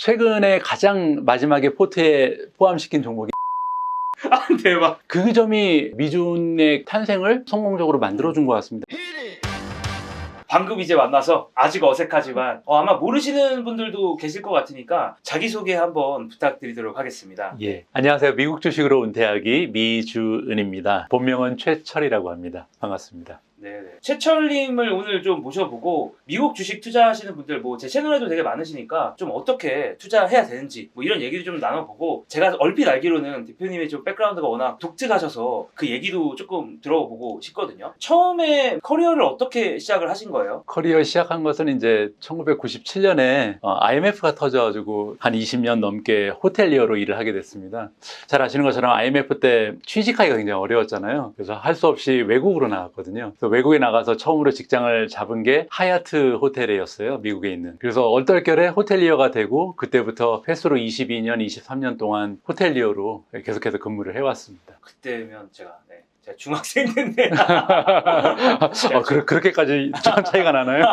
최근에 가장 마지막에 포트에 포함시킨 종목이 아, 대박. 그 점이 미준의 탄생을 성공적으로 만들어준 것 같습니다. 방금 이제 만나서 아직 어색하지만 아마 모르시는 분들도 계실 것 같으니까 자기소개 한번 부탁드리도록 하겠습니다. 예. 안녕하세요. 미국 주식으로 은퇴하기 미주은입니다. 본명은 최철이라고 합니다. 반갑습니다. 네네. 최철님을 오늘 좀 모셔보고 미국 주식 투자하시는 분들 뭐 제 채널에도 되게 많으시니까 좀 어떻게 투자해야 되는지 뭐 이런 얘기도 좀 나눠보고 제가 얼핏 알기로는 대표님의 좀 백그라운드가 워낙 독특하셔서 그 얘기도 조금 들어보고 싶거든요. 처음에 커리어를 어떻게 시작을 하신 거예요? 커리어 시작한 것은 이제 1997년에 IMF가 터져가지고 한 20년 넘게 호텔리어로 일을 하게 됐습니다. 잘 아시는 것처럼 IMF 때 취직하기가 굉장히 어려웠잖아요. 그래서 할 수 없이 외국으로 나갔거든요. 그래서 외국에 나가서 처음으로 직장을 잡은 게 하얏트 호텔이었어요. 미국에 있는. 그래서 얼떨결에 호텔리어가 되고 그때부터 횟수로 22년, 23년 동안 호텔리어로 계속해서 근무를 해왔습니다. 그때면 제가 중학생 때인데 그렇게까지 차이가 나나요?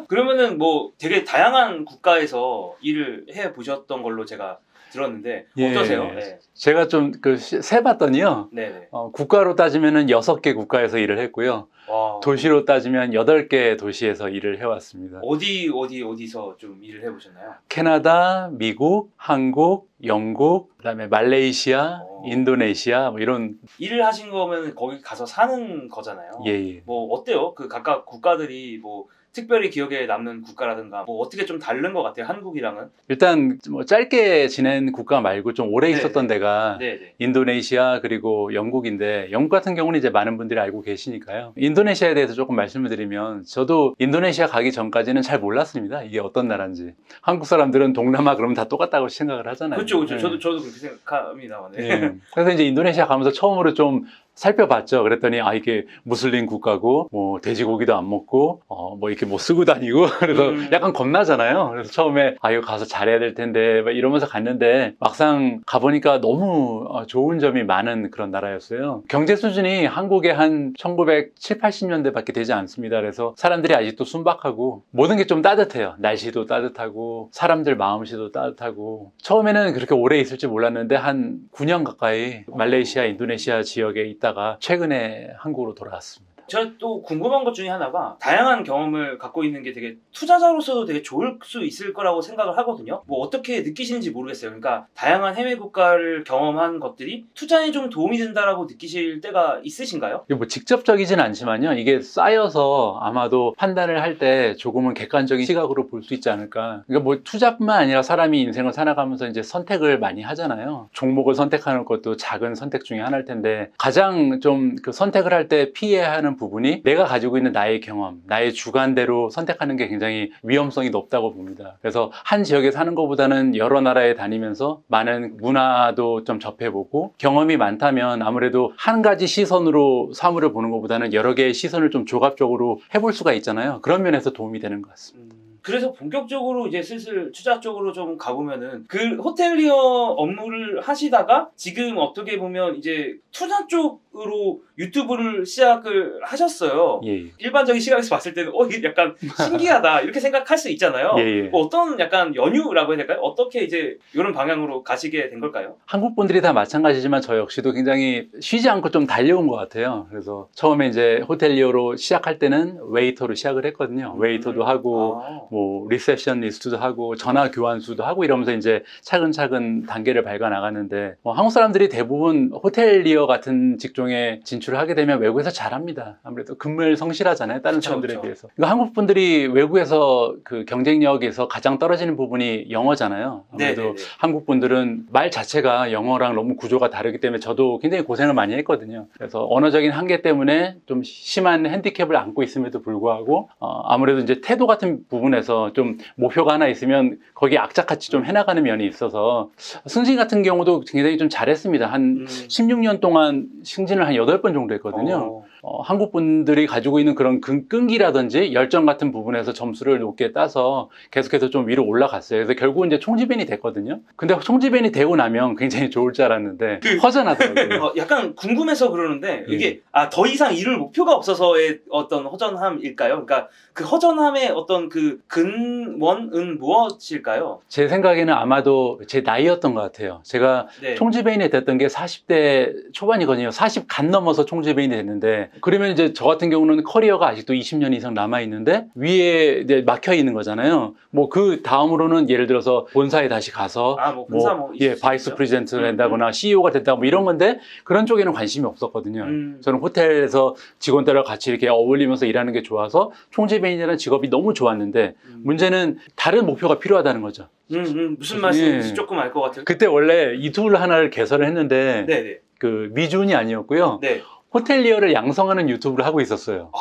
그러면은 뭐 되게 다양한 국가에서 일을 해 보셨던 걸로 제가 들었는데 어떠세요? 예, 네. 제가 좀 세봤더니요. 네네. 국가로 따지면은 6개 국가에서 일을 했고요. 와. 도시로 따지면 8개 도시에서 일을 해왔습니다. 어디서 좀 일을 해보셨나요? 캐나다, 미국, 한국, 영국, 그다음에 말레이시아, 인도네시아 뭐 이런. 일을 하신 거면 거기 가서 사는 거잖아요. 예. 뭐 어때요? 그 각각 국가들이 뭐 특별히 기억에 남는 국가라든가 뭐 어떻게 좀 다른 것 같아요? 한국이랑은? 일단 뭐 짧게 지낸 국가 말고 좀 오래 있었던 데가 네네. 인도네시아 그리고 영국인데, 영국 같은 경우는 이제 많은 분들이 알고 계시니까요. 인도네시아에 대해서 조금 말씀을 드리면, 저도 인도네시아 가기 전까지는 잘 몰랐습니다. 이게 어떤 나라인지. 한국 사람들은 동남아 그러면 다 똑같다고 생각을 하잖아요. 그렇죠. 네. 저도 그렇게 생각합니다. 네. 예. 그래서 이제 인도네시아 가면서 처음으로 좀 살펴봤죠. 그랬더니 이게 무슬림 국가고 뭐 돼지고기도 안 먹고 뭐 이렇게 뭐 쓰고 다니고 그래서 약간 겁나잖아요. 그래서 처음에 이거 가서 잘해야 될 텐데 막 이러면서 갔는데, 막상 가보니까 너무 좋은 점이 많은 그런 나라였어요. 경제 수준이 한국의 한 1970, 80년대밖에 되지 않습니다. 그래서 사람들이 아직도 순박하고 모든 게 좀 따뜻해요. 날씨도 따뜻하고 사람들 마음씨도 따뜻하고. 처음에는 그렇게 오래 있을지 몰랐는데 한 9년 가까이 말레이시아, 인도네시아 지역에 있다가 최근에 한국으로 돌아왔습니다. 제가 또 궁금한 것 중에 하나가, 다양한 경험을 갖고 있는 게 되게 투자자로서도 되게 좋을 수 있을 거라고 생각을 하거든요. 뭐 어떻게 느끼시는지 모르겠어요. 그러니까 다양한 해외 국가를 경험한 것들이 투자에 좀 도움이 된다라고 느끼실 때가 있으신가요? 이게 뭐 직접적이진 않지만요, 이게 쌓여서 아마도 판단을 할 때 조금은 객관적인 시각으로 볼 수 있지 않을까. 그러니까 뭐 투자뿐만 아니라 사람이 인생을 살아가면서 이제 선택을 많이 하잖아요. 종목을 선택하는 것도 작은 선택 중에 하나일 텐데, 가장 좀 그 선택을 할 때 피해야 하는 부분이 내가 가지고 있는 나의 경험, 나의 주관대로 선택하는 게 굉장히 위험성이 높다고 봅니다. 그래서 한 지역에 사는 것보다는 여러 나라에 다니면서 많은 문화도 좀 접해보고, 경험이 많다면 아무래도 한 가지 시선으로 사물을 보는 것보다는 여러 개의 시선을 좀 조합적으로 해볼 수가 있잖아요. 그런 면에서 도움이 되는 것 같습니다. 그래서 본격적으로 이제 슬슬 투자 쪽으로 좀 가보면은, 그 호텔리어 업무를 하시다가 지금 어떻게 보면 이제 투자 쪽으로 유튜브를 시작을 하셨어요. 예. 일반적인 시각에서 봤을 때는 이게 약간 신기하다 이렇게 생각할 수 있잖아요. 예. 뭐 어떤 약간 연유라고 해야 될까요? 어떻게 이제 이런 방향으로 가시게 된 걸까요? 한국 분들이 다 마찬가지지만 저 역시도 굉장히 쉬지 않고 좀 달려온 것 같아요. 그래서 처음에 이제 호텔리어로 시작할 때는 웨이터로 시작을 했거든요. 웨이터도 하고 뭐 리셉션리스트도 하고 전화 교환수도 하고 이러면서 이제 차근차근 단계를 밟아 나갔는데, 한국 사람들이 대부분 호텔리어 같은 직종에 진출을 하게 되면 외국에서 잘합니다. 아무래도 근무를 성실하잖아요, 다른 사람들에 비해서. 그러니까 한국 분들이 외국에서 그 경쟁력에서 가장 떨어지는 부분이 영어잖아요. 아무래도 네네네. 한국 분들은 말 자체가 영어랑 너무 구조가 다르기 때문에 저도 굉장히 고생을 많이 했거든요. 그래서 언어적인 한계 때문에 좀 심한 핸디캡을 안고 있음에도 불구하고 아무래도 이제 태도 같은 부분에서 좀 목표가 하나 있으면 거기에 악착같이 좀 해나가는 면이 있어서, 승진 같은 경우도 굉장히 좀 잘했습니다. 한 16년 동안 승진을 한 8번 정도 했거든요. 한국 분들이 가지고 있는 그런 끈기라든지 열정 같은 부분에서 점수를 높게 따서 계속해서 좀 위로 올라갔어요. 그래서 결국은 이제 총지벤이 됐거든요. 근데 총지벤이 되고 나면 굉장히 좋을 줄 알았는데 허전하더라고요. 약간 궁금해서 그러는데 예. 이게 더 이상 이룰 목표가 없어서의 어떤 허전함일까요? 그러니까 그 허전함의 어떤 그 근원은 무엇일까요? 제 생각에는 아마도 제 나이였던 것 같아요. 제가 네. 총지배인이 됐던 게 40대 초반이거든요. 40 간 넘어서 총지배인이 됐는데, 그러면 이제 저 같은 경우는 커리어가 아직도 20년 이상 남아있는데, 위에 이제 막혀 있는 거잖아요. 뭐 그 다음으로는 예를 들어서 본사에 다시 가서, 뭐 본사 뭐 예, 있을 수 바이스 있죠. 프레지던트를 한다거나 CEO가 됐다 뭐 이런 건데, 그런 쪽에는 관심이 없었거든요. 저는 호텔에서 직원들과 같이 이렇게 어울리면서 일하는 게 좋아서 총지배인이라는 직업이 너무 좋았는데, 문제는 다른 목표가 필요하다는 거죠. 무슨 말씀인지 예. 조금 알 것 같아요. 그때 원래 이 툴 하나를 개설을 했는데 네네. 그 미준이 아니었고요. 네. 호텔리어를 양성하는 유튜브를 하고 있었어요.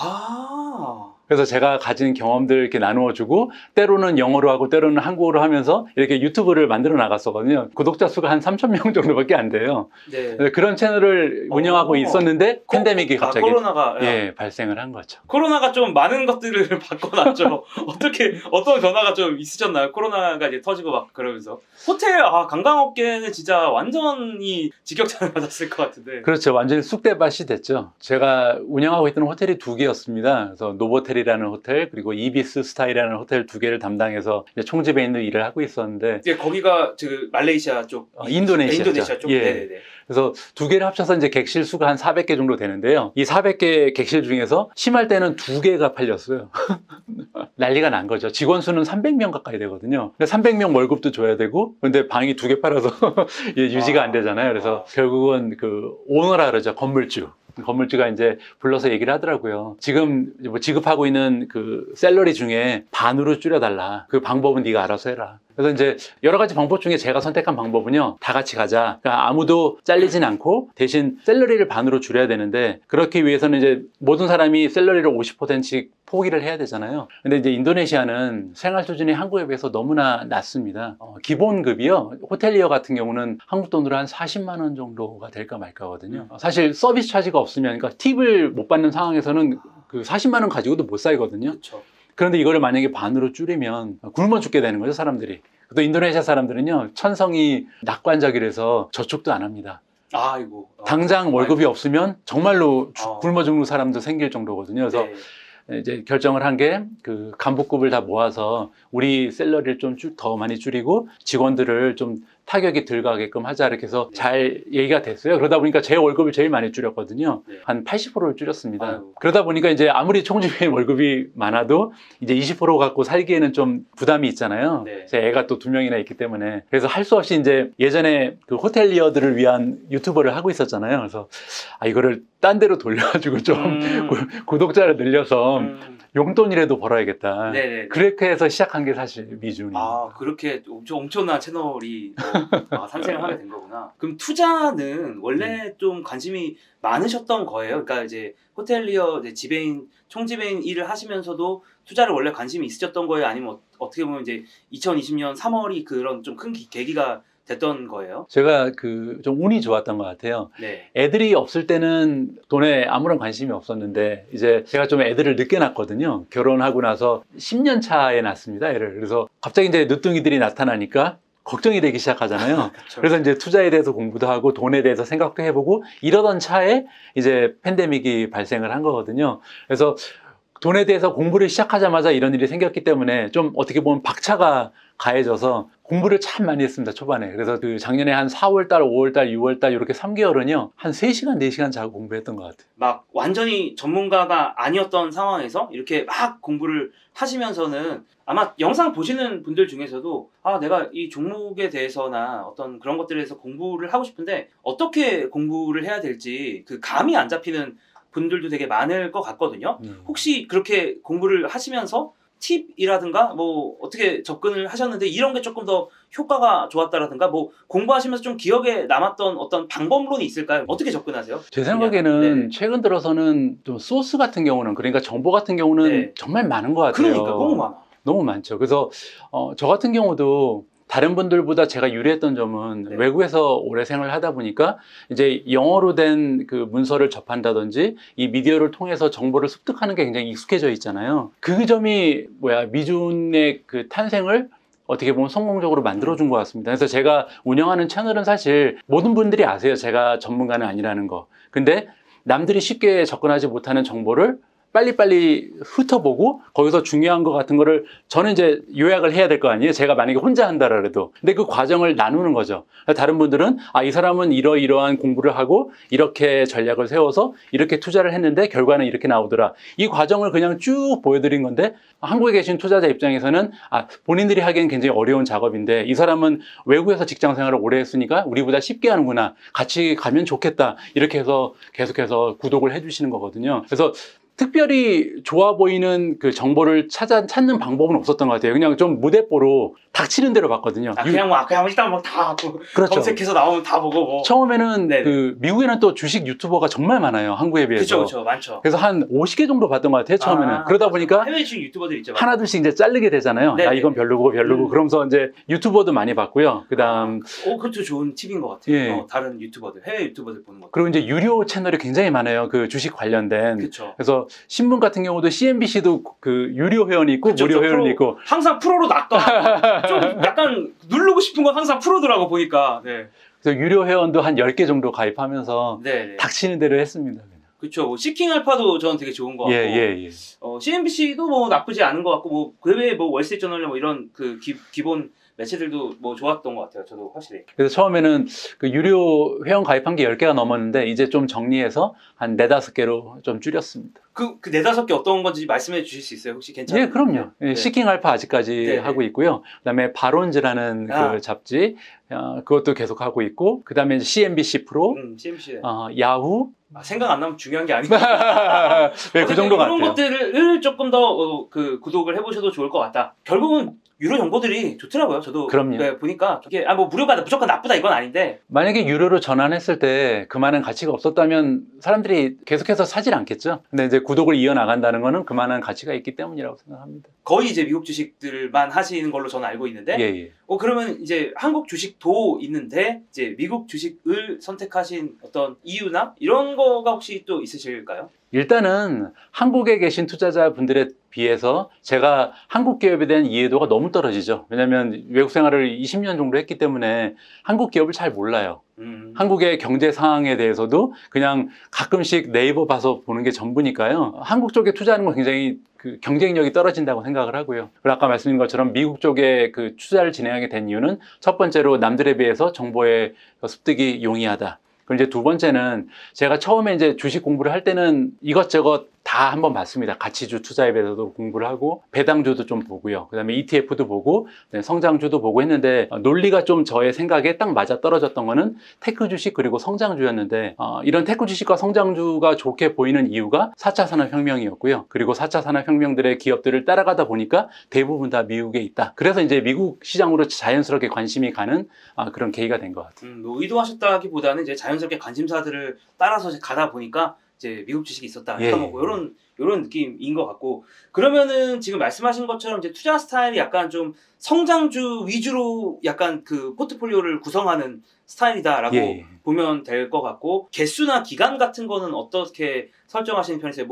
그래서 제가 가진 경험들 이렇게 나누어주고, 때로는 영어로 하고 때로는 한국어로 하면서 이렇게 유튜브를 만들어 나갔었거든요. 구독자 수가 한 3,000명 정도밖에 안 돼요. 네. 그런 채널을 운영하고 있었는데 팬데믹이 갑자기 코로나가 발생을 한 거죠. 코로나가 좀 많은 것들을 바꿔놨죠. 어떤 변화가 좀 있으셨나요? 코로나가 이제 터지고 막 그러면서 호텔 관광업계는 진짜 완전히 직격탄을 맞았을 것 같은데. 그렇죠. 완전히 쑥대밭이 됐죠. 제가 운영하고 있던 호텔이 2개였습니다. 그래서 노보텔이라는 호텔, 그리고 이비스 스타이라는 호텔 2개를 담당해서 이제 총지배인으로 일을 하고 있었는데, 이제 거기가 말레이시아 쪽, 인도네시아죠. 인도네시아 쪽. 예. 네네네. 그래서 2개를 합쳐서 이제 객실 수가 한 400개 정도 되는데요. 이 400개 객실 중에서 심할 때는 2개가 팔렸어요. 난리가 난 거죠. 직원 수는 300명 가까이 되거든요. 300명 월급도 줘야 되고, 근데 방이 2개 팔아서 유지가 안 되잖아요. 그래서 결국은 그 오너라 그러죠. 건물주가 이제 불러서 얘기를 하더라고요. 지금 뭐 지급하고 있는 그 샐러리 중에 반으로 줄여달라. 그 방법은 네가 알아서 해라. 그래서 이제 여러 가지 방법 중에 제가 선택한 방법은요, 다 같이 가자. 그러니까 아무도 잘리진 않고 대신 샐러리를 반으로 줄여야 되는데, 그렇기 위해서는 이제 모든 사람이 샐러리를 50%씩 포기를 해야 되잖아요. 근데 이제 인도네시아는 생활 수준이 한국에 비해서 너무나 낮습니다. 기본급이요, 호텔리어 같은 경우는 한국 돈으로 한 40만 원 정도가 될까 말까거든요. 사실 서비스 차지가 없으면, 그러니까 팁을 못 받는 상황에서는 그 40만 원 가지고도 못 살거든요. 그렇죠. 그런데 이거를 만약에 반으로 줄이면 굶어 죽게 되는 거죠, 사람들이. 또 인도네시아 사람들은요, 천성이 낙관적이라서 저축도 안 합니다. 아이고. 당장 월급이 없으면 정말로 굶어 죽는 사람도 생길 정도거든요. 그래서 이제 결정을 한 게 그 간부급을 다 모아서 우리 샐러리를 좀 더 많이 줄이고 직원들을 좀 타격이 덜 가게끔 하자, 이렇게 해서 잘 얘기가 됐어요. 그러다 보니까 제 월급을 제일 많이 줄였거든요. 한 80%를 줄였습니다. 아유. 그러다 보니까 이제 아무리 총지배인 월급이 많아도 이제 20% 갖고 살기에는 좀 부담이 있잖아요. 네. 제 애가 또 2명이나 있기 때문에. 그래서 할 수 없이 이제 예전에 그 호텔리어들을 위한 유튜버를 하고 있었잖아요. 그래서 이거를 딴 데로 돌려가지고 좀 구독자를 늘려서 용돈이라도 벌어야겠다. 네네. 그렇게 해서 시작한 게 사실 미준이. 그렇게 엄청난 채널이 탄생을 하게 된 거구나. 그럼 투자는 원래 좀 관심이 많으셨던 거예요? 그러니까 이제 호텔리어 이제 총지배인 일을 하시면서도 투자를 원래 관심이 있으셨던 거예요? 아니면 어떻게 보면 이제 2020년 3월이 그런 좀 큰 계기가 됐던 거예요? 제가 좀 운이 좋았던 것 같아요. 네. 애들이 없을 때는 돈에 아무런 관심이 없었는데, 이제 제가 좀 애들을 늦게 낳았거든요. 결혼하고 나서 10년 차에 낳습니다, 애를. 그래서 갑자기 이제 늦둥이들이 나타나니까 걱정이 되기 시작하잖아요. 그렇죠. 그래서 이제 투자에 대해서 공부도 하고 돈에 대해서 생각도 해보고 이러던 차에 이제 팬데믹이 발생을 한 거거든요. 그래서 돈에 대해서 공부를 시작하자마자 이런 일이 생겼기 때문에 좀 어떻게 보면 박차가 가해져서 공부를 참 많이 했습니다, 초반에. 그래서 그 작년에 한 4월달, 5월달, 6월달 이렇게 3개월은요 한 3시간, 4시간 자고 공부했던 것 같아요. 막 완전히 전문가가 아니었던 상황에서 이렇게 막 공부를 하시면서는 아마 영상 보시는 분들 중에서도 내가 이 종목에 대해서나 어떤 그런 것들에 대해서 공부를 하고 싶은데 어떻게 공부를 해야 될지 그 감이 안 잡히는 분들도 되게 많을 것 같거든요. 혹시 그렇게 공부를 하시면서 팁이라든가 뭐 어떻게 접근을 하셨는데 이런 게 조금 더 효과가 좋았다라든가 뭐 공부하시면서 좀 기억에 남았던 어떤 방법론이 있을까요? 어떻게 접근하세요? 제 생각에는 네네. 최근 들어서는 좀 소스 같은 경우는, 그러니까 정보 같은 경우는 네. 정말 많은 것 같아요. 그러니까 너무 많아. 너무 많죠. 그래서 저 같은 경우도 다른 분들보다 제가 유리했던 점은 네. 외국에서 오래 생활을 하다 보니까 이제 영어로 된 그 문서를 접한다든지 이 미디어를 통해서 정보를 습득하는 게 굉장히 익숙해져 있잖아요. 그 점이 미주의 그 탄생을 어떻게 보면 성공적으로 만들어준 것 같습니다. 그래서 제가 운영하는 채널은 사실 모든 분들이 아세요. 제가 전문가는 아니라는 거. 근데 남들이 쉽게 접근하지 못하는 정보를 빨리빨리 훑어보고 거기서 중요한 것 같은 거를 저는 이제 요약을 해야 될 거 아니에요. 제가 만약에 혼자 한다라 해도. 근데 그 과정을 나누는 거죠. 다른 분들은 이 사람은 이러이러한 공부를 하고 이렇게 전략을 세워서 이렇게 투자를 했는데 결과는 이렇게 나오더라. 이 과정을 그냥 쭉 보여드린 건데 한국에 계신 투자자 입장에서는 본인들이 하기엔 굉장히 어려운 작업인데 이 사람은 외국에서 직장 생활을 오래 했으니까 우리보다 쉽게 하는구나. 같이 가면 좋겠다. 이렇게 해서 계속해서 구독을 해주시는 거거든요. 그래서 특별히 좋아 보이는 그 정보를 찾는 방법은 없었던 것 같아요. 그냥 좀 무대뽀로 닥치는 대로 봤거든요. 그냥 일단 다 그렇죠. 검색해서 나오면 다 보고 뭐. 처음에는 네네. 그 미국에는 또 주식 유튜버가 정말 많아요. 한국에 비해서. 그렇죠, 많죠. 그래서 한 50개 정도 봤던 것 같아요. 처음에는. 그러다 보니까 해외 주식 유튜버들 있죠. 하나둘씩 이제 자르게 되잖아요. 네네. 이건 별로고 그러면서 이제 유튜버도 많이 봤고요. 그다음 그것도 좋은 팁인 것 같아요. 예. 다른 유튜버들, 해외 유튜버들 보는 것. 그리고 이제 유료 채널이 굉장히 많아요. 그 주식 관련된. 그렇죠. 그래서 신문 같은 경우도 CNBC도 그 유료 회원이 있고 무료 회원이 있고. 항상 프로로 놨다. 좀 약간 누르고 싶은 건 항상 프로더라고 보니까. 네. 그래서 유료 회원도 한 10개 정도 가입하면서 네. 닥치는 대로 했습니다. 그렇죠. 시킹 알파도 저는 되게 좋은 것 같고. 예. CNBC도 뭐 나쁘지 않은 것 같고 그 외에 월스트리트저널 이런 그 기본 매체들도 좋았던 것 같아요. 저도 확실히. 그래서 처음에는 그 유료 회원 가입한 게 10개가 넘었는데 이제 좀 정리해서 한 4-5개로 좀 줄였습니다. 그 4-5개 어떤 건지 말씀해 주실 수 있어요? 혹시 괜찮아요? 예, 그럼요. 네. 시킹 알파 아직까지 네. 하고 있고요. 그다음에 바론즈라는 그 잡지 그것도 계속 하고 있고 그다음에 이제 CNBC 프로, CNBC. 야후. 생각 안 나면 중요한 게 아니고. 네, 그 정도 같아요. 이런 것들을 조금 더 그 구독을 해보셔도 좋을 것 같다. 결국은 유료 정보들이 좋더라고요. 저도 그럼요. 네, 보니까 이게 뭐 무료가 무조건 나쁘다 이건 아닌데 만약에 유료로 전환했을 때 그만한 가치가 없었다면 사람들이 계속해서 사질 않겠죠. 근데 이제 구독을 이어나간다는 거는 그만한 가치가 있기 때문이라고 생각합니다. 거의 이제 미국 주식들만 하시는 걸로 저는 알고 있는데 예. 그러면 이제 한국 주식도 있는데 이제 미국 주식을 선택하신 어떤 이유나 이런 거가 혹시 또 있으실까요? 일단은 한국에 계신 투자자분들에 비해서 제가 한국 기업에 대한 이해도가 너무 떨어지죠. 왜냐하면 외국 생활을 20년 정도 했기 때문에 한국 기업을 잘 몰라요. 한국의 경제 상황에 대해서도 그냥 가끔씩 네이버 봐서 보는 게 전부니까요. 한국 쪽에 투자하는 건 굉장히 그 경쟁력이 떨어진다고 생각을 하고요. 그리고 아까 말씀드린 것처럼 미국 쪽에 그 투자를 진행하게 된 이유는 첫 번째로 남들에 비해서 정보의 습득이 용이하다. 그리고 이제 두 번째는 제가 처음에 이제 주식 공부를 할 때는 이것저것 다 한번 봤습니다. 가치주 투자에 대해서도 공부를 하고 배당주도 좀 보고요. 그다음에 ETF도 보고 성장주도 보고 했는데 논리가 좀 저의 생각에 딱 맞아 떨어졌던 거는 테크 주식 그리고 성장주였는데 이런 테크 주식과 성장주가 좋게 보이는 이유가 4차 산업혁명이었고요. 그리고 4차 산업혁명들의 기업들을 따라가다 보니까 대부분 다 미국에 있다. 그래서 이제 미국 시장으로 자연스럽게 관심이 가는 그런 계기가 된 것 같아요. 의도하셨다기보다는 이제 자연스럽게 관심사들을 따라서 가다 보니까 이제 미국 주식이 있었다. 뭐 이런 느낌인 것 같고 그러면은 지금 말씀하신 것처럼 이제 투자 스타일이 약간 좀 성장주 위주로 약간 그 포트폴리오를 구성하는 스타일이다라고 보면 될 것 같고 개수나 기간 같은 거는 어떻게 설정하시는 편이세요?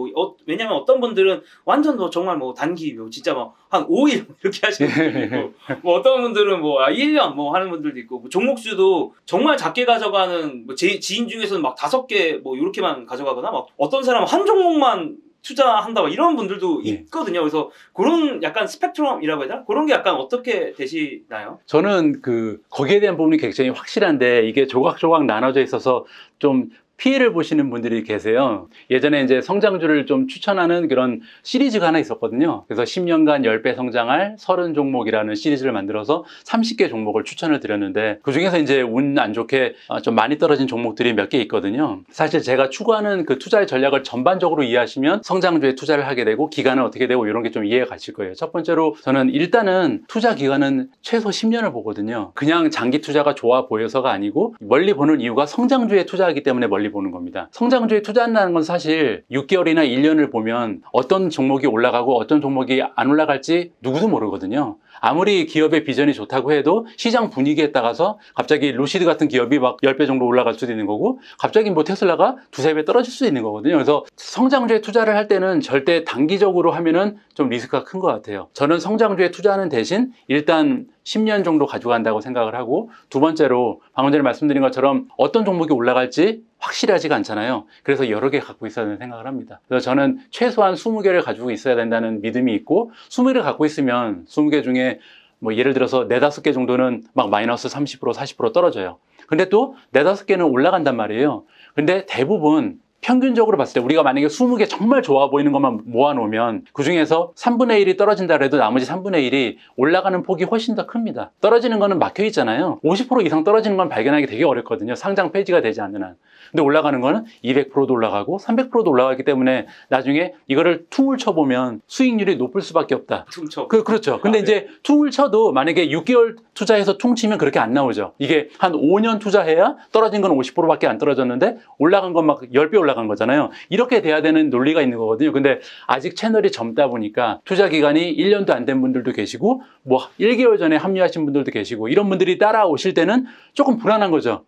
왜냐면 어떤 분들은 완전 정말 단기 진짜 한 5일 이렇게 하시는 분들도 있고 어떤 분들은 1년 하는 분들도 있고 종목수도 정말 작게 가져가는 제 지인 중에서는 막 5개 이렇게만 가져가거나 어떤 사람은 한 종목만 투자한다 이런 분들도 있거든요. 그래서 그런 약간 스펙트럼이라고 해야 되나? 그런 게 약간 어떻게 되시나요? 저는 거기에 대한 부분이 굉장히 확실한데 이게 조각조각 나눠져 있어서 좀 피해를 보시는 분들이 계세요. 예전에 이제 성장주를 좀 추천하는 그런 시리즈가 하나 있었거든요. 그래서 10년간 10배 성장할 30종목이라는 시리즈를 만들어서 30개 종목을 추천을 드렸는데 그 중에서 이제 운 안 좋게 좀 많이 떨어진 종목들이 몇 개 있거든요. 사실 제가 추구하는 그 투자의 전략을 전반적으로 이해하시면 성장주에 투자를 하게 되고 기간은 어떻게 되고 이런 게 좀 이해가 가실 거예요. 첫 번째로 저는 일단은 투자 기간은 최소 10년을 보거든요. 그냥 장기 투자가 좋아 보여서가 아니고 멀리 보는 이유가 성장주에 투자하기 때문에 멀리 보는 겁니다. 성장주에 투자한다는 건 사실 6개월이나 1년을 보면 어떤 종목이 올라가고 어떤 종목이 안 올라갈지 누구도 모르거든요. 아무리 기업의 비전이 좋다고 해도 시장 분위기에 따라서 갑자기 루시드 같은 기업이 막 10배 정도 올라갈 수도 있는 거고 갑자기 뭐 테슬라가 두세 배 떨어질 수도 있는 거거든요. 그래서 성장주에 투자를 할 때는 절대 단기적으로 하면은 좀 리스크가 큰 것 같아요. 저는 성장주에 투자하는 대신 일단 10년 정도 가져간다고 생각을 하고 두 번째로 방금 전에 말씀드린 것처럼 어떤 종목이 올라갈지 확실하지가 않잖아요. 그래서 여러 개 갖고 있어야 되는 생각을 합니다. 그래서 저는 최소한 20개를 가지고 있어야 된다는 믿음이 있고 20개를 갖고 있으면 20개 중에 뭐 예를 들어서 4, 5개 정도는 막 마이너스 30%, 40% 떨어져요. 근데 또 4, 5개는 올라간단 말이에요. 근데 대부분 평균적으로 봤을 때 우리가 만약에 20개 정말 좋아 보이는 것만 모아놓으면 그 중에서 3분의 1이 떨어진다 그래도 나머지 3분의 1이 올라가는 폭이 훨씬 더 큽니다. 떨어지는 거는 막혀 있잖아요. 50% 이상 떨어지는 건 발견하기 되게 어렵거든요. 상장 폐지가 되지 않는 한. 근데 올라가는 거는 200%도 올라가고 300%도 올라가기 때문에 나중에 이거를 퉁을 쳐보면 수익률이 높을 수밖에 없다. 퉁쳐. 그렇죠. 근데 이제 퉁을 쳐도 만약에 6개월 투자해서 퉁 치면 그렇게 안 나오죠. 이게 한 5년 투자해야 떨어진 건 50%밖에 안 떨어졌는데 올라간 건 막 10배 올라간 거잖아요. 이렇게 돼야 되는 논리가 있는 거거든요. 근데 아직 채널이 젊다 보니까 투자 기간이 1년도 안 된 분들도 계시고 뭐 1개월 전에 합류하신 분들도 계시고 이런 분들이 따라오실 때는 조금 불안한 거죠.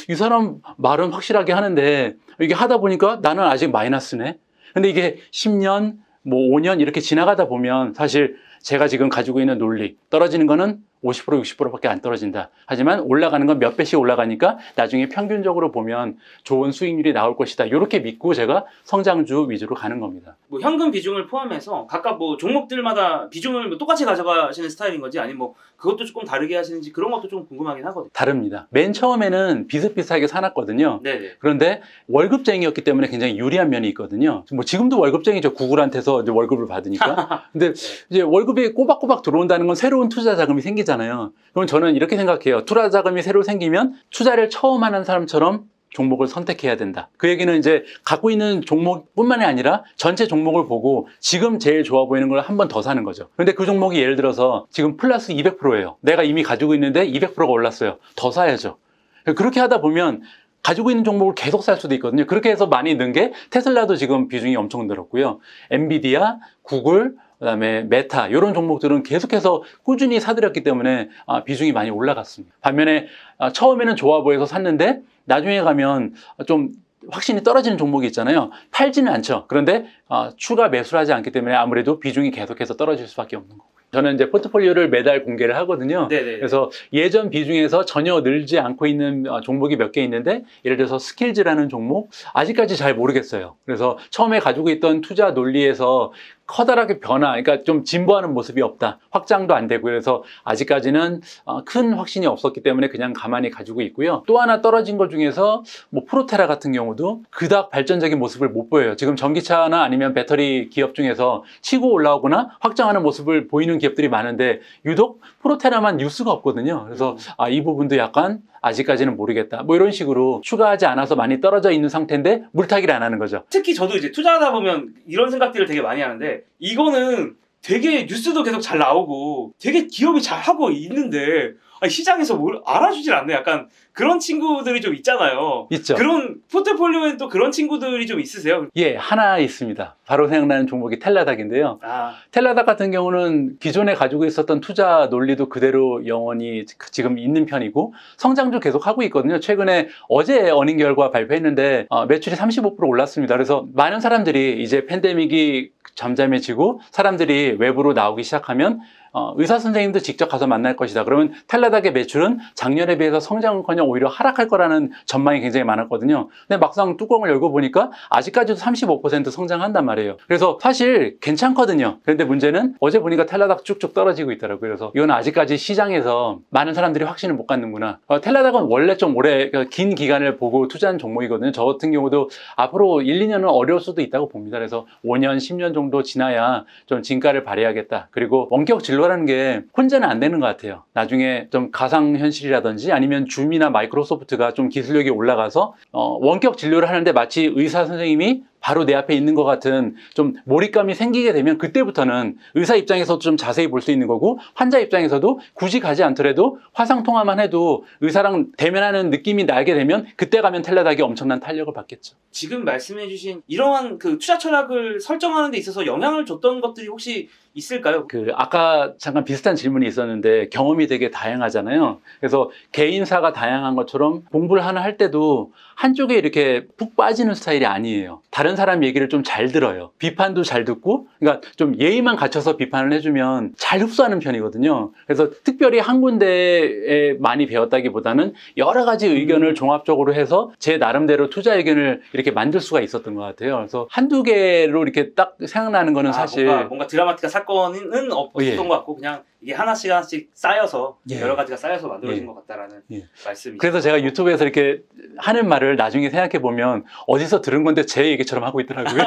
이 사람 말은 확실하게 하는데 이게 하다 보니까 나는 아직 마이너스네. 근데 이게 10년, 뭐 5년 이렇게 지나가다 보면 사실 제가 지금 가지고 있는 논리, 떨어지는 거는 50%, 60%밖에 안 떨어진다. 하지만 올라가는 건 몇 배씩 올라가니까 나중에 평균적으로 보면 좋은 수익률이 나올 것이다. 이렇게 믿고 제가 성장주 위주로 가는 겁니다. 뭐 현금 비중을 포함해서 각각 뭐 종목들마다 비중을 뭐 똑같이 가져가시는 스타일인 건지 아니면 뭐 그것도 조금 다르게 하시는지 그런 것도 좀 궁금하긴 하거든요. 다릅니다. 맨 처음에는 비슷비슷하게 사놨거든요. 네네. 그런데 월급쟁이였기 때문에 굉장히 유리한 면이 있거든요. 뭐 지금도 월급쟁이죠. 구글한테서 이제 월급을 받으니까. 근데 이제 월급이 꼬박꼬박 들어온다는 건 새로운 투자 자금이 생기잖아요. 그럼 저는 이렇게 생각해요. 투자 자금이 새로 생기면 투자를 처음 하는 사람처럼 종목을 선택해야 된다. 그 얘기는 이제 갖고 있는 종목뿐만이 아니라 전체 종목을 보고 지금 제일 좋아 보이는 걸 한 번 더 사는 거죠. 근데 그 종목이 예를 들어서 지금 플러스 200%예요. 내가 이미 가지고 있는데 200%가 올랐어요. 더 사야죠. 그렇게 하다 보면 가지고 있는 종목을 계속 살 수도 있거든요. 그렇게 해서 많이 는 게 테슬라도 지금 비중이 엄청 늘었고요. 엔비디아, 구글, 그다음에 메타 이런 종목들은 계속해서 꾸준히 사들였기 때문에 비중이 많이 올라갔습니다. 반면에 처음에는 좋아 보여서 샀는데 나중에 가면 좀 확신이 떨어지는 종목이 있잖아요. 팔지는 않죠. 그런데 추가 매수를 하지 않기 때문에 아무래도 비중이 계속해서 떨어질 수밖에 없는 거고요. 저는 이제 포트폴리오를 매달 공개를 하거든요. 네네. 그래서 예전 비중에서 전혀 늘지 않고 있는 종목이 몇 개 있는데 예를 들어서 스킬즈라는 종목 아직까지 잘 모르겠어요. 그래서 처음에 가지고 있던 투자 논리에서 커다랗게 그러니까 좀 진보하는 모습이 없다. 확장도 안 되고 그래서 아직까지는 큰 확신이 없었기 때문에 그냥 가만히 가지고 있고요. 또 하나 떨어진 것 중에서 뭐 프로테라 같은 경우도 그닥 발전적인 모습을 못 보여요. 지금 전기차나 아니면 배터리 기업 중에서 치고 올라오거나 확장하는 모습을 보이는 기업들이 많은데 유독 프로테라만 뉴스가 없거든요. 그래서 이 부분도 약간 아직까지는 모르겠다. 뭐 이런 식으로 추가하지 않아서 많이 떨어져 있는 상태인데 물타기를 안 하는 거죠. 특히 저도 이제 투자하다 보면 이런 생각들을 되게 많이 하는데 이거는 되게 뉴스도 계속 잘 나오고 되게 기업이 잘 하고 있는데 시장에서 뭘 알아주질 않네. 약간 그런 친구들이 좀 있잖아요. 있죠. 그런 포트폴리오엔 또 그런 친구들이 좀 있으세요? 예, 하나 있습니다. 바로 생각나는 종목이 텔라닥인데요. 텔라닥 같은 경우는 기존에 가지고 있었던 투자 논리도 그대로 영원히 지금 있는 편이고 성장도 계속 하고 있거든요. 최근에 어제 어닝 결과 발표했는데 매출이 35% 올랐습니다. 그래서 많은 사람들이 이제 팬데믹이 잠잠해지고 사람들이 외부로 나오기 시작하면 의사 선생님도 직접 가서 만날 것이다. 그러면 텔라닥의 매출은 작년에 비해서 성장은커녕 오히려 하락할 거라는 전망이 굉장히 많았거든요. 근데 막상 뚜껑을 열고 보니까 아직까지도 35% 성장한단 말이에요. 그래서 사실 괜찮거든요. 그런데 문제는 어제 보니까 텔라닥 쭉쭉 떨어지고 있더라고요. 그래서 이건 아직까지 시장에서 많은 사람들이 확신을 못 갖는구나. 텔라닥은 원래 좀 오래 긴 기간을 보고 투자한 종목이거든요. 저 같은 경우도 앞으로 1, 2년은 어려울 수도 있다고 봅니다. 그래서 5년, 10년 정도 지나야 좀 진가를 발휘하겠다. 그리고 원격 진로라는 게 혼자는 안 되는 것 같아요. 나중에 좀 가상현실이라든지 아니면 줌이나 마이크로소프트가 좀 기술력이 올라가서 원격 진료를 하는데 마치 의사 선생님이 바로 내 앞에 있는 것 같은 좀 몰입감이 생기게 되면 그때부터는 의사 입장에서도 좀 자세히 볼 수 있는 거고 환자 입장에서도 굳이 가지 않더라도 화상 통화만 해도 의사랑 대면하는 느낌이 나게 되면 그때 가면 텔레닥이 엄청난 탄력을 받겠죠. 지금 말씀해주신 이러한 그 투자 철학을 설정하는 데 있어서 영향을 줬던 것들이 혹시 있을까요? 아까 잠깐 비슷한 질문이 있었는데 경험이 되게 다양하잖아요. 그래서 개인사가 다양한 것처럼 공부를 하나 할 때도 한쪽에 이렇게 푹 빠지는 스타일이 아니에요. 다른 사람 얘기를 좀 잘 들어요. 비판도 잘 듣고, 그러니까 좀 예의만 갖춰서 비판을 해주면 잘 흡수하는 편이거든요. 그래서 특별히 한 군데에 많이 배웠다기보다는 여러 가지 의견을 종합적으로 해서 제 나름대로 투자 의견을 이렇게 만들 수가 있었던 것 같아요. 그래서 한두 개로 이렇게 딱 생각나는 거는 사실 뭔가 드라마틱한 사건은 없었던 예. 것 같고 그냥 이게 하나씩 쌓여서 예. 여러 가지가 쌓여서 만들어진 예. 것 같다라는 예. 말씀이죠. 그래서 제가 유튜브에서 이렇게 하는 말을 나중에 생각해 보면 어디서 들은 건데 제 얘기처럼 하고 있더라고요.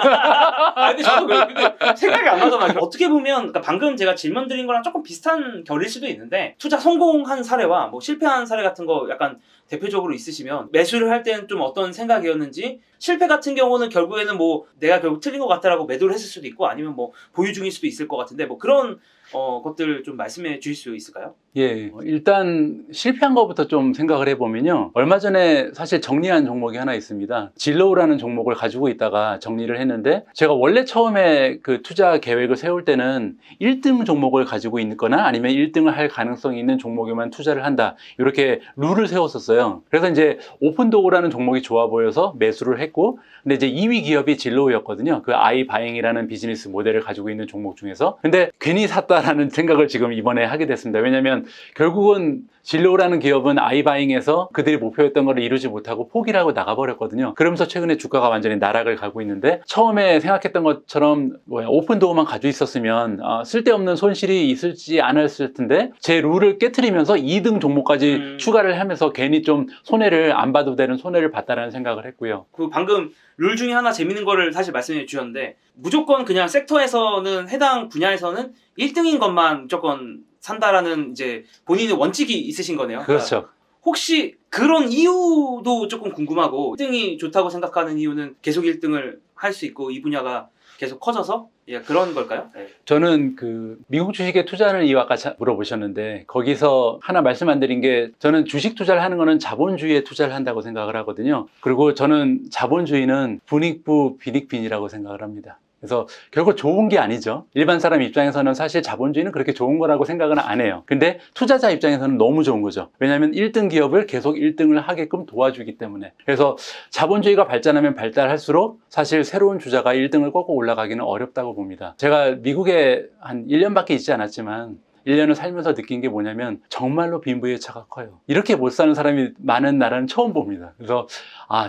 근데 저도 그래요. 근데 생각이 안 나잖아요. 어떻게 보면 그러니까 방금 제가 질문 드린 거랑 조금 비슷한 결일 수도 있는데 투자 성공한 사례와 뭐 실패한 사례 같은 거 약간 대표적으로 있으시면 매수를 할 때는 좀 어떤 생각이었는지 실패 같은 경우는 결국에는 뭐 내가 결국 틀린 것 같다라고 매도를 했을 수도 있고 아니면 뭐 보유 중일 수도 있을 것 같은데 뭐 그런 것들 좀 말씀해 주실 수 있을까요? 예, 일단 실패한 것부터 좀 생각을 해보면요. 얼마 전에 사실 정리한 종목이 하나 있습니다. 진로우라는 종목을 가지고 있다가 정리를 했는데 제가 원래 처음에 그 투자 계획을 세울 때는 1등 종목을 가지고 있거나 아니면 1등을 할 가능성이 있는 종목에만 투자를 한다. 이렇게 룰을 세웠었어요. 그래서 이제 오픈도어라는 종목이 좋아 보여서 매수를 했고 근데 이제 2위 기업이 진로우였거든요. 그 아이바잉이라는 비즈니스 모델을 가지고 있는 종목 중에서. 근데 괜히 샀다라는 생각을 지금 이번에 하게 됐습니다. 왜냐면 결국은 진로우라는 기업은 아이바잉에서 그들이 목표했던 걸 이루지 못하고 포기를 하고 나가버렸거든요. 그러면서 최근에 주가가 완전히 나락을 가고 있는데 처음에 생각했던 것처럼 오픈도어만 가지고 있었으면 쓸데없는 손실이 있을지 않았을 텐데 제 룰을 깨트리면서 2등 종목까지 추가를 하면서 괜히 좀 손해를 안 봐도 되는 손해를 봤다라는 생각을 했고요. 그 방금 룰 중에 하나 재밌는 거를 사실 말씀해 주셨는데 무조건 그냥 섹터에서는 해당 분야에서는 1등인 것만 무조건 산다라는 이제 본인의 원칙이 있으신 거네요. 그렇죠. 그러니까 혹시 그런 이유도 조금 궁금하고 1등이 좋다고 생각하는 이유는 계속 1등을 할 수 있고 이 분야가 계속 커져서 그런 걸까요? 네. 저는 그 미국 주식에 투자하는 이유 아까 물어보셨는데 거기서 하나 말씀 안 드린 게 저는 주식 투자를 하는 거는 자본주의에 투자를 한다고 생각을 하거든요. 그리고 저는 자본주의는 분익부 빈익빈이라고 생각을 합니다. 그래서 결국 좋은 게 아니죠. 일반 사람 입장에서는 사실 자본주의는 그렇게 좋은 거라고 생각은 안 해요. 근데 투자자 입장에서는 너무 좋은 거죠. 왜냐하면 1등 기업을 계속 1등을 하게끔 도와주기 때문에. 그래서 자본주의가 발전하면 발달할수록 사실 새로운 주자가 1등을 꺾고 올라가기는 어렵다고 봅니다. 제가 미국에 한 1년밖에 있지 않았지만 1년을 살면서 느낀 게 뭐냐면 정말로 빈부의 차가 커요. 이렇게 못 사는 사람이 많은 나라는 처음 봅니다. 그래서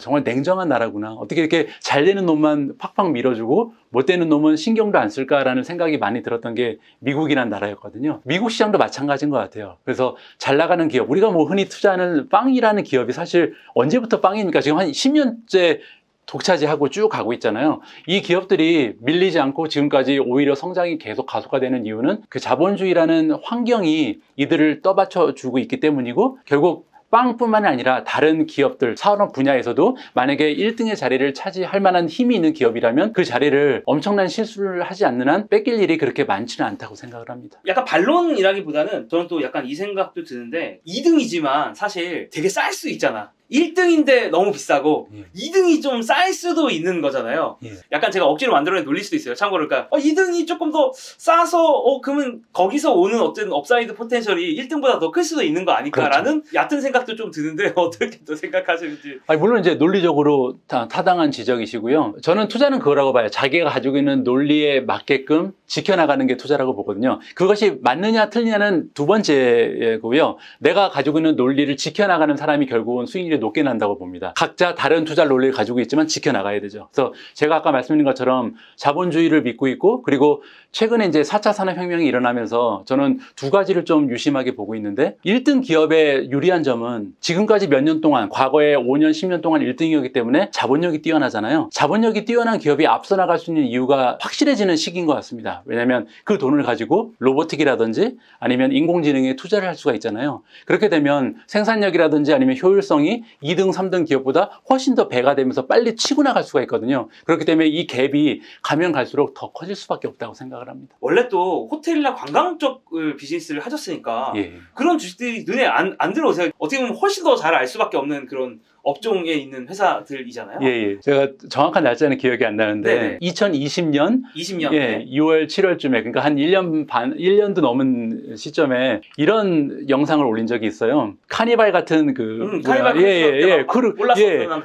정말 냉정한 나라구나. 어떻게 이렇게 잘 되는 놈만 팍팍 밀어주고 못 되는 놈은 신경도 안 쓸까라는 생각이 많이 들었던 게 미국이란 나라였거든요. 미국 시장도 마찬가지인 것 같아요. 그래서 잘 나가는 기업, 우리가 뭐 흔히 투자하는 빵이라는 기업이 사실 언제부터 빵입니까? 지금 한 10년째 독차지하고 쭉 가고 있잖아요. 이 기업들이 밀리지 않고 지금까지 오히려 성장이 계속 가속화되는 이유는 그 자본주의라는 환경이 이들을 떠받쳐주고 있기 때문이고 결국 빵뿐만 아니라 다른 기업들, 산업 분야에서도 만약에 1등의 자리를 차지할 만한 힘이 있는 기업이라면 그 자리를 엄청난 실수를 하지 않는 한 뺏길 일이 그렇게 많지는 않다고 생각을 합니다. 약간 반론이라기보다는 저는 또 약간 이 생각도 드는데 2등이지만 사실 되게 쌀 수 있잖아. 1등인데 너무 비싸고 2등이 좀 쌀 수도 있는 거잖아요. 약간 제가 억지로 만들어낸 논리일 수도 있어요. 참고로 그러니까 2등이 조금 더 싸서 그러면 거기서 오는 어떤 업사이드 포텐셜이 1등보다 더 클 수도 있는 거 아닐까라는 그렇죠. 얕은 생각도 좀 드는데 어떻게 또 생각하시는지. 물론 이제 논리적으로 타당한 지적이시고요. 저는 투자는 그거라고 봐요. 자기가 가지고 있는 논리에 맞게끔 지켜나가는 게 투자라고 보거든요. 그것이 맞느냐 틀리냐는 두 번째고요. 내가 가지고 있는 논리를 지켜나가는 사람이 결국은 수익률이 높게 난다고 봅니다. 각자 다른 투자 논리를 가지고 있지만 지켜나가야 되죠. 그래서 제가 아까 말씀드린 것처럼 자본주의를 믿고 있고 그리고 최근에 이제 4차 산업혁명이 일어나면서 저는 두 가지를 좀 유심하게 보고 있는데 1등 기업의 유리한 점은 지금까지 몇 년 동안 과거에 5년, 10년 동안 1등이었기 때문에 자본력이 뛰어나잖아요. 자본력이 뛰어난 기업이 앞서 나갈 수 있는 이유가 확실해지는 시기인 것 같습니다. 왜냐하면 그 돈을 가지고 로보틱이라든지 아니면 인공지능에 투자를 할 수가 있잖아요. 그렇게 되면 생산력이라든지 아니면 효율성이 2등, 3등 기업보다 훨씬 더 배가 되면서 빨리 치고 나갈 수가 있거든요. 그렇기 때문에 이 갭이 가면 갈수록 더 커질 수밖에 없다고 생각을 합니다. 원래 또 호텔이나 관광 쪽을 비즈니스를 하셨으니까 예. 그런 주식들이 눈에 안 들어오세요. 어떻게 보면 훨씬 더 잘 알 수밖에 없는 그런 업종에 있는 회사들이잖아요. 예. 제가 정확한 날짜는 기억이 안 나는데 네네. 2020년 20년. 예, 6월, 7월쯤에 그러니까 한 1년 반, 1년도 넘은 시점에 이런 영상을 올린 적이 있어요. 카니발 같은 그 카니발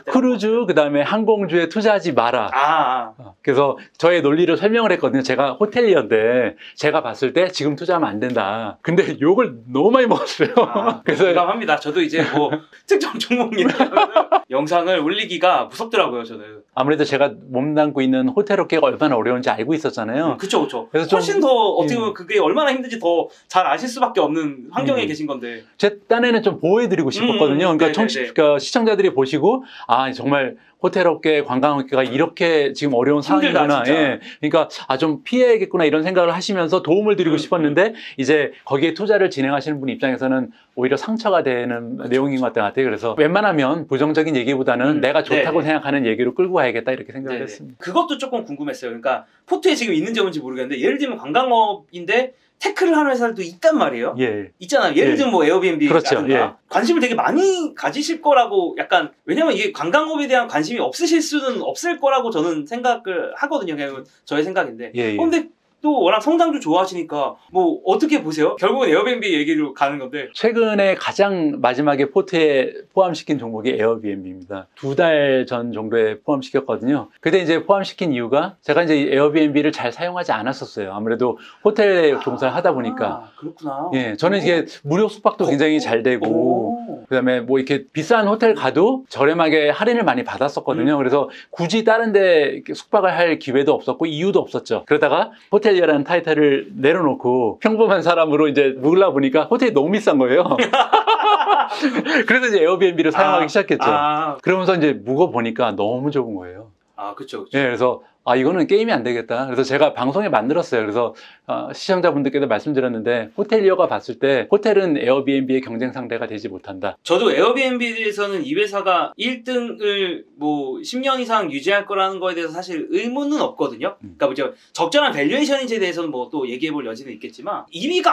크루즈 그다음에 항공주에 투자하지 마라. 그래서 저의 논리를 설명을 했거든요. 제가 호텔리어인데 제가 봤을 때 지금 투자하면 안 된다. 근데 욕을 너무 많이 먹었어요. 그래서 공감합니다. 저도 이제 뭐 특정 종목 얘기하면 영상을 올리기가 무섭더라고요, 저는. 아무래도 제가 몸담고 있는 호텔 업계가 얼마나 어려운지 알고 있었잖아요. 그쵸. 그래서 훨씬 더 어떻게 보면 그게 얼마나 힘든지 더 잘 아실 수밖에 없는 환경에 계신 건데. 제 딴에는 좀 보호해드리고 싶었거든요. 그러니까 시청자들이 보시고 정말 호텔 업계, 관광 업계가 이렇게 지금 어려운 상황이구나. 예. 그러니까 좀 피해야겠구나 이런 생각을 하시면서 도움을 드리고 싶었는데 이제 거기에 투자를 진행하시는 분 입장에서는 오히려 상처가 되는 내용인 것 같아요. 그래서 웬만하면 부정적인 얘기보다는 내가 좋다고 생각하는 얘기로 끌고 가야겠다 이렇게 생각을 했습니다. 그것도 조금 궁금했어요. 그러니까 포트에 지금 있는지 없는지 모르겠는데 예를 들면 관광업인데 테크를 하는 회사들도 있단 말이에요. 있잖아요. 예를 들면 뭐 에어비앤비 같은가. 관심을 되게 많이 가지실 거라고 약간 왜냐면 이게 관광업에 대한 관심이 없으실 수는 없을 거라고 저는 생각을 하거든요. 그냥 저의 생각인데. 근데 또 워낙 성장주 좋아하시니까 뭐 어떻게 보세요? 결국은 에어비앤비 얘기로 가는 건데 최근에 가장 마지막에 포트에 포함시킨 종목이 에어비앤비입니다. 2달 전 정도에 포함시켰거든요. 그때 이제 포함시킨 이유가 제가 이제 에어비앤비를 잘 사용하지 않았었어요. 아무래도 호텔에 종사를 하다 보니까. 그렇구나. 예, 저는 이게 무료 숙박도 굉장히 잘 되고 그다음에 뭐 이렇게 비싼 호텔 가도 저렴하게 할인을 많이 받았었거든요. 그래서 굳이 다른 데 숙박을 할 기회도 없었고 이유도 없었죠. 그러다가 호텔리어라는 타이틀을 내려놓고 평범한 사람으로 이제 묵으려 보니까 호텔이 너무 비싼 거예요. 그래서 이제 에어비앤비를 사용하기 시작했죠. 그러면서 이제 묵어보니까 너무 좋은 거예요. 그쵸. 예, 그래서 이거는 게임이 안 되겠다. 그래서 제가 방송에 만들었어요. 그래서 시청자분들께도 말씀드렸는데 호텔리어가 봤을 때 호텔은 에어비앤비의 경쟁 상대가 되지 못한다. 저도 에어비앤비에서는 이 회사가 1등을 뭐 10년 이상 유지할 거라는 거에 대해서 사실 의문은 없거든요. 그러니까 뭐 적절한 밸류에이션인지에 대해서는 뭐 또 얘기해 볼 여지는 있겠지만 2위가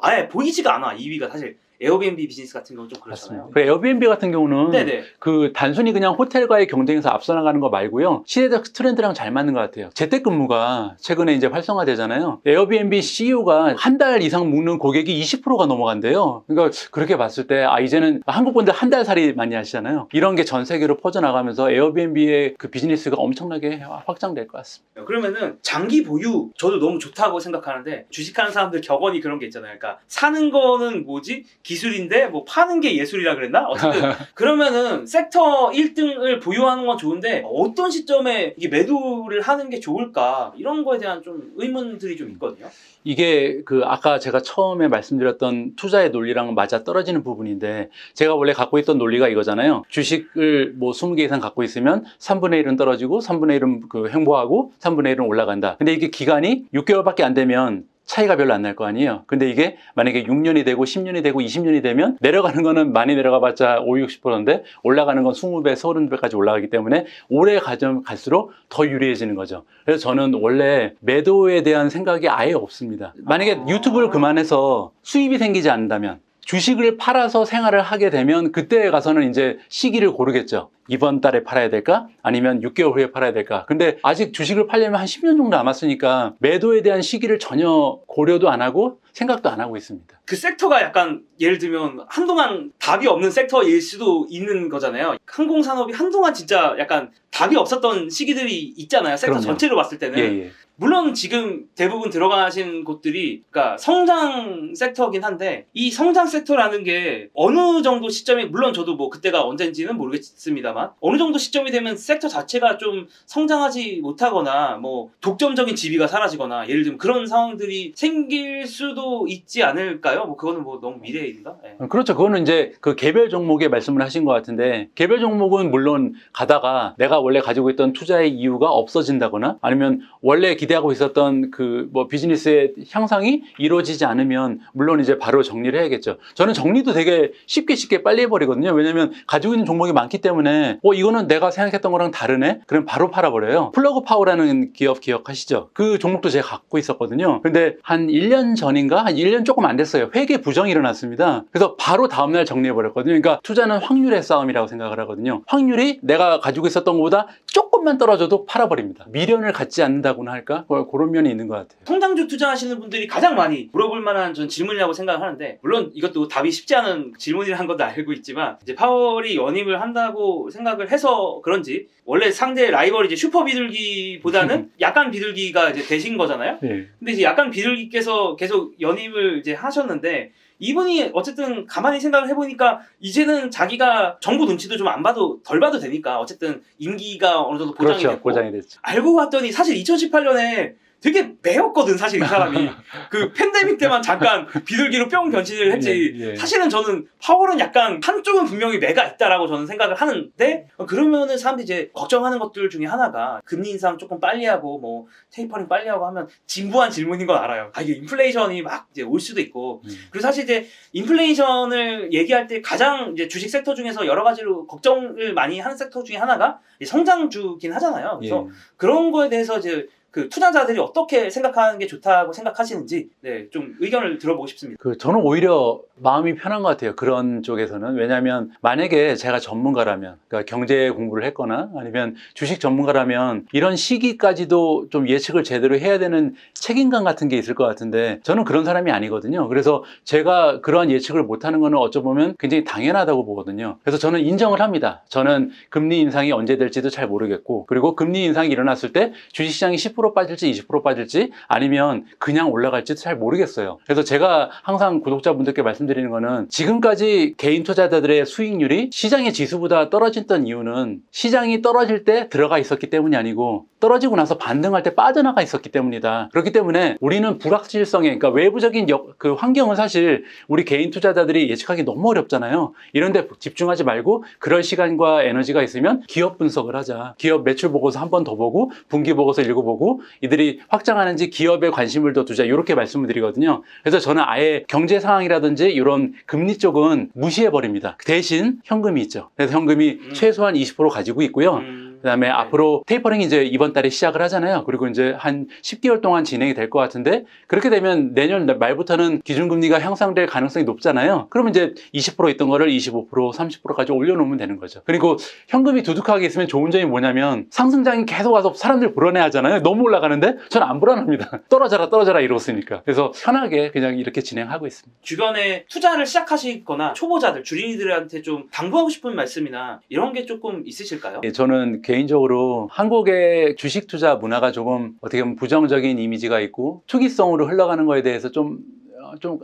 아예 보이지가 않아. 2위가 사실. 에어비앤비 비즈니스 같은 경우는 좀 그렇잖아요. 에어비앤비 같은 경우는 그 단순히 그냥 호텔과의 경쟁에서 앞서 나가는 거 말고요. 시대적 트렌드랑 잘 맞는 것 같아요. 재택근무가 최근에 이제 활성화되잖아요. 에어비앤비 CEO가 한 달 이상 묵는 고객이 20%가 넘어간대요. 그러니까 그렇게 봤을 때 이제는 한국 분들 한 달 살이 많이 하시잖아요. 이런 게 전 세계로 퍼져나가면서 에어비앤비의 그 비즈니스가 엄청나게 확장될 것 같습니다. 그러면은 장기 보유 저도 너무 좋다고 생각하는데 주식하는 사람들 격언이 그런 게 있잖아요. 그러니까 사는 거는 뭐지? 기술인데 뭐 파는 게 예술이라 그랬나? 어쨌든 그러면은 섹터 1등을 보유하는 건 좋은데 어떤 시점에 이게 매도를 하는 게 좋을까? 이런 거에 대한 좀 의문들이 좀 있거든요. 이게 아까 제가 처음에 말씀드렸던 투자의 논리랑 맞아 떨어지는 부분인데 제가 원래 갖고 있던 논리가 이거잖아요. 주식을 뭐 20개 이상 갖고 있으면 3분의 1은 떨어지고 3분의 1은 횡보하고 3분의 1은 올라간다. 근데 이게 기간이 6개월밖에 안 되면 차이가 별로 안 날 거 아니에요. 근데 이게 만약에 6년이 되고 10년이 되고 20년이 되면 내려가는 거는 많이 내려가 봤자 50, 60%인데 올라가는 건 20배, 30배까지 올라가기 때문에 오래 갈수록 더 유리해지는 거죠. 그래서 저는 원래 매도에 대한 생각이 아예 없습니다. 만약에 유튜브를 그만해서 수입이 생기지 않는다면 주식을 팔아서 생활을 하게 되면 그때 가서는 이제 시기를 고르겠죠. 이번 달에 팔아야 될까? 아니면 6개월 후에 팔아야 될까? 근데 아직 주식을 팔려면 한 10년 정도 남았으니까 매도에 대한 시기를 전혀 고려도 안 하고 생각도 안 하고 있습니다. 그 섹터가 약간 예를 들면 한동안 답이 없는 섹터일 수도 있는 거잖아요. 항공산업이 한동안 진짜 약간 답이 없었던 시기들이 있잖아요. 섹터 그럼요. 전체로 봤을 때는. 물론 지금 대부분 들어가신 곳들이 그러니까 성장 섹터긴 한데 이 성장 섹터라는 게 어느 정도 시점에 물론 저도 뭐 그때가 언젠지는 모르겠습니다만 어느 정도 시점이 되면 섹터 자체가 좀 성장하지 못하거나 뭐 독점적인 지위가 사라지거나 예를 들면 그런 상황들이 생길 수도 있지 않을까요? 뭐 그거는 뭐 너무 미래의 일인가? 네. 그렇죠. 그거는 이제 그 개별 종목에 말씀을 하신 것 같은데 개별 종목은 물론 가다가 내가 원래 가지고 있던 투자의 이유가 없어진다거나 아니면 원래 기대하고 있었던 그 뭐 비즈니스의 향상이 이루어지지 않으면 물론 이제 바로 정리를 해야겠죠. 저는 정리도 되게 쉽게 빨리 해버리거든요. 왜냐면 가지고 있는 종목이 많기 때문에 이거는 내가 생각했던 거랑 다르네? 그럼 바로 팔아버려요. 플러그 파워라는 기업 기억하시죠? 그 종목도 제가 갖고 있었거든요. 근데 한 1년 전인가? 한 1년 조금 안 됐어요. 회계 부정이 일어났습니다. 그래서 바로 다음날 정리해버렸거든요. 그러니까 투자는 확률의 싸움이라고 생각을 하거든요. 확률이 내가 가지고 있었던 것보다 조금만 떨어져도 팔아버립니다. 미련을 갖지 않는다고나 할까? 그런 면이 있는 것 같아요. 성장주 투자하시는 분들이 가장 많이 물어볼 만한 전 질문이라고 생각을 하는데 물론 이것도 답이 쉽지 않은 질문이라는 것도 알고 있지만 이제 파월이 연임을 한다고 생각을 해서 그런지 원래 상대 라이벌이 이제 슈퍼 비둘기보다는 약간 비둘기가 이제 되신 거잖아요. 네. 근데 이제 약간 비둘기께서 계속 연임을 이제 하셨는데 이분이 어쨌든 가만히 생각을 해보니까 이제는 자기가 정부 눈치도 좀 안 봐도 덜 봐도 되니까 어쨌든 임기가 어느 정도 보장이 그렇죠. 됐고 보장이 됐죠. 알고 봤더니 사실 2018년에 되게 매웠거든 사실 이 사람이 그 팬데믹 때만 잠깐 비둘기로 뿅 변신을 했지 예. 사실은 저는 파월은 약간 한쪽은 분명히 매가 있다라고 저는 생각을 하는데 그러면은 사람들이 이제 걱정하는 것들 중에 하나가 금리 인상 조금 빨리 하고 뭐 테이퍼링 빨리 하고 하면 진부한 질문인 건 알아요. 이게 인플레이션이 막 이제 올 수도 있고 그리고 사실 이제 인플레이션을 얘기할 때 가장 이제 주식 섹터 중에서 여러 가지로 걱정을 많이 하는 섹터 중에 하나가 성장주긴 하잖아요. 그래서 그런 거에 대해서 이제 그 투자자들이 어떻게 생각하는 게 좋다고 생각하시는지 네, 좀 의견을 들어보고 싶습니다. 저는 오히려 마음이 편한 것 같아요. 그런 쪽에서는. 왜냐하면 만약에 제가 전문가라면 그러니까 경제 공부를 했거나 아니면 주식 전문가라면 이런 시기까지도 좀 예측을 제대로 해야 되는 책임감 같은 게 있을 것 같은데 저는 그런 사람이 아니거든요. 그래서 제가 그러한 예측을 못하는 거는 어쩌보면 굉장히 당연하다고 보거든요. 그래서 저는 인정을 합니다. 저는 금리 인상이 언제 될지도 잘 모르겠고 그리고 금리 인상이 일어났을 때 주식시장이 10% 빠질지 20% 빠질지 아니면 그냥 올라갈지도 잘 모르겠어요. 그래서 제가 항상 구독자분들께 말씀드리는 거는 지금까지 개인 투자자들의 수익률이 시장의 지수보다 떨어졌던 이유는 시장이 떨어질 때 들어가 있었기 때문이 아니고 떨어지고 나서 반등할 때 빠져나가 있었기 때문이다. 그렇기 때문에 우리는 불확실성에 그러니까 외부적인 그 환경은 사실 우리 개인 투자자들이 예측하기 너무 어렵잖아요. 이런 데 집중하지 말고 그럴 시간과 에너지가 있으면 기업 분석을 하자. 기업 매출 보고서 한 번 더 보고 분기 보고서 읽어보고 이들이 확장하는지 기업에 관심을 더 두자 이렇게 말씀을 드리거든요. 그래서 저는 아예 경제 상황이라든지 이런 금리 쪽은 무시해버립니다. 대신 현금이 있죠. 그래서 현금이 최소한 20% 가지고 있고요. 그다음에 앞으로 테이퍼링이 이제 이번 달에 시작을 하잖아요. 그리고 이제 한 10개월 동안 진행이 될 것 같은데 그렇게 되면 내년 말부터는 기준금리가 향상될 가능성이 높잖아요. 그러면 이제 20% 있던 거를 25%, 30%까지 올려놓으면 되는 거죠. 그리고 현금이 두둑하게 있으면 좋은 점이 뭐냐면 상승장이 계속 와서 사람들 불안해하잖아요. 너무 올라가는데 저는 안 불안합니다. 떨어져라 이러으니까. 그래서 편하게 그냥 이렇게 진행하고 있습니다. 주변에 투자를 시작하시거나 초보자들, 주린이들한테 좀 당부하고 싶은 말씀이나 이런 게 조금 있으실까요? 예, 저는 개인적으로 한국의 주식 투자 문화가 조금 어떻게 보면 부정적인 이미지가 있고 투기성으로 흘러가는 거에 대해서 좀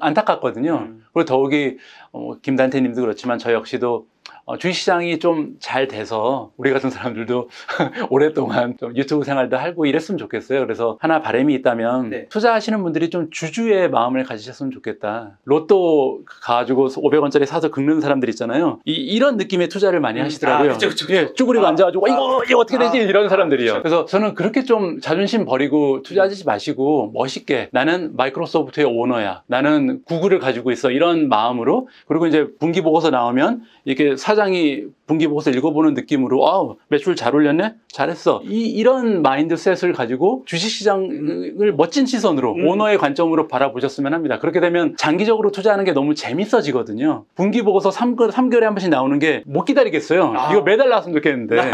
안타깝거든요. 그리고 더욱이 김단태 님도 그렇지만 저 역시도 주식시장이 좀 잘 돼서 우리 같은 사람들도 오랫동안 좀 유튜브 생활도 하고 이랬으면 좋겠어요. 그래서 하나 바람이 있다면 네. 투자하시는 분들이 좀 주주의 마음을 가지셨으면 좋겠다. 로또 가지고 500원짜리 사서 긁는 사람들 있잖아요. 이런 느낌의 투자를 많이 하시더라고요. 그쵸. 예, 쭈그리고 앉아가지고 이거 어떻게 되지? 이런 사람들이요. 그래서 저는 그렇게 좀 자존심 버리고 투자하지 마시고 멋있게 나는 마이크로소프트의 오너야. 나는 구글을 가지고 있어. 이런 마음으로 그리고 이제 분기 보고서 나오면 이렇게 사장이 분기 보고서 읽어보는 느낌으로 매출 잘 올렸네? 잘했어. 이런 마인드셋을 가지고 주식시장을 멋진 시선으로 오너의 관점으로 바라보셨으면 합니다. 그렇게 되면 장기적으로 투자하는 게 너무 재밌어지거든요. 분기 보고서 3개월에 한 번씩 나오는 게 못 기다리겠어요. 이거 매달 나왔으면 좋겠는데.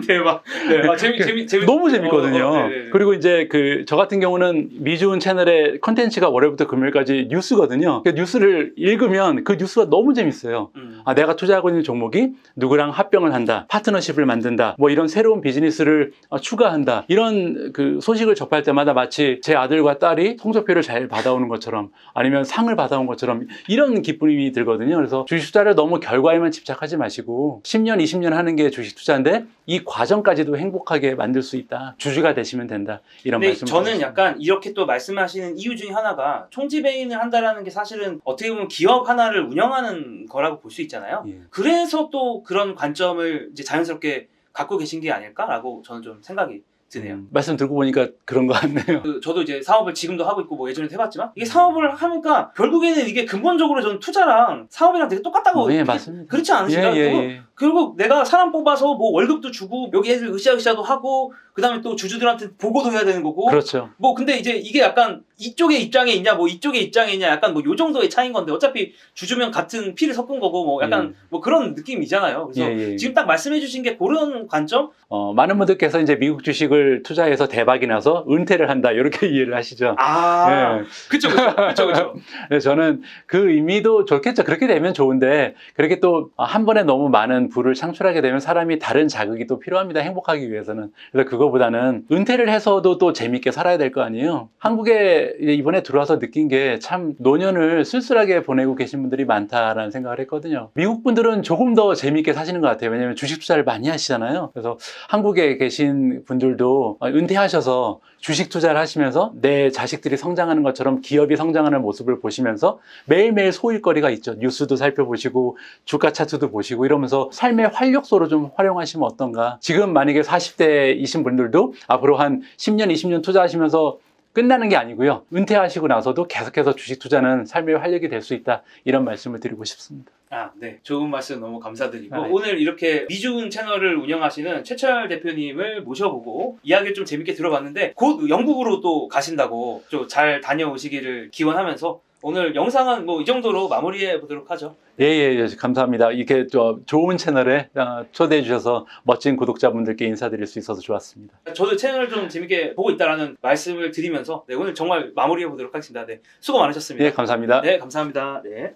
대박. 네. 재미 너무 재밌거든요. 네네네. 그리고 이제 저 같은 경우는 미주은 채널의 컨텐츠가 월요일부터 금요일까지 뉴스거든요. 그 뉴스를 읽으면 그 뉴스가 너무 재밌어요. 내가 투자하고 있는 종목이 누구랑 합병을 한다, 파트너십을 만든다, 뭐 이런 새로운 비즈니스를 추가한다. 이런 그 소식을 접할 때마다 마치 제 아들과 딸이 성적표를 잘 받아오는 것처럼 아니면 상을 받아온 것처럼 이런 기쁨이 들거든요. 그래서 주식 투자를 너무 결과에만 집착하지 마시고 10년, 20년 하는 게 주식 투자인데 이 과정까지도 행복하게 만들 수 있다. 주주가 되시면 된다. 이런 근데 말씀을 저는 드리겠습니다. 약간 이렇게 또 말씀하시는 이유 중에 하나가 총지배인을 한다라는 게 사실은 어떻게 보면 기업 하나를 운영하는 거라고 볼 수 있잖아요. 예. 그래서 또 그런 관점을 이제 자연스럽게 갖고 계신 게 아닐까라고 저는 좀 생각이 드네요. 말씀 듣고 보니까 그런 것 같네요. 저도 이제 사업을 지금도 하고 있고 뭐 예전에도 해봤지만 이게 사업을 하니까 결국에는 이게 근본적으로 저는 투자랑 사업이랑 되게 똑같다고 예, 맞습니다. 그렇지 않으신가요? 예. 그리고 내가 사람 뽑아서 뭐 월급도 주고 여기 애들 으쌰으쌰도 하고 그다음에 또 주주들한테 보고도 해야 되는 거고 그렇죠. 뭐 근데 이제 이게 약간 이쪽의 입장에 있냐 뭐 이쪽의 입장에 있냐 약간 뭐 요 정도의 차이인 건데 어차피 주주면 같은 피를 섞은 거고 뭐 약간 뭐 그런 느낌이잖아요. 그래서 지금 딱 말씀해 주신 게 그런 관점? 많은 분들께서 이제 미국 주식을 투자해서 대박이 나서 은퇴를 한다 이렇게 이해를 하시죠. 아, 예. 그쵸. 네, 저는 그 의미도 좋겠죠. 그렇게 되면 좋은데 그렇게 또 한 번에 너무 많은 부를 창출하게 되면 사람이 다른 자극이 또 필요합니다. 행복하기 위해서는. 그래서 그거보다는 은퇴를 해서도 또 재밌게 살아야 될 거 아니에요. 한국에 이번에 들어와서 느낀 게 참 노년을 쓸쓸하게 보내고 계신 분들이 많다라는 생각을 했거든요. 미국 분들은 조금 더 재밌게 사시는 것 같아요. 왜냐하면 주식 투자를 많이 하시잖아요. 그래서 한국에 계신 분들도 은퇴하셔서 주식 투자를 하시면서 내 자식들이 성장하는 것처럼 기업이 성장하는 모습을 보시면서 매일매일 소일거리가 있죠. 뉴스도 살펴보시고 주가 차트도 보시고 이러면서 삶의 활력소로 좀 활용하시면 어떤가. 지금 만약에 40대이신 분들도 앞으로 한 10년, 20년 투자하시면서 끝나는 게 아니고요. 은퇴하시고 나서도 계속해서 주식 투자는 삶의 활력이 될 수 있다. 이런 말씀을 드리고 싶습니다. 아, 네. 좋은 말씀 너무 감사드리고 네. 오늘 이렇게 미주은 채널을 운영하시는 최철 대표님을 모셔보고 이야기를 좀 재밌게 들어봤는데 곧 영국으로 또 가신다고 좀 잘 다녀오시기를 기원하면서 오늘 영상은 뭐 이 정도로 마무리해 보도록 하죠. 예, 감사합니다. 이렇게 좋은 채널에 초대해 주셔서 멋진 구독자분들께 인사드릴 수 있어서 좋았습니다. 저도 채널을 좀 재밌게 보고 있다라는 말씀을 드리면서 네, 오늘 정말 마무리해 보도록 하겠습니다. 네, 수고 많으셨습니다. 예, 감사합니다. 네, 감사합니다. 네.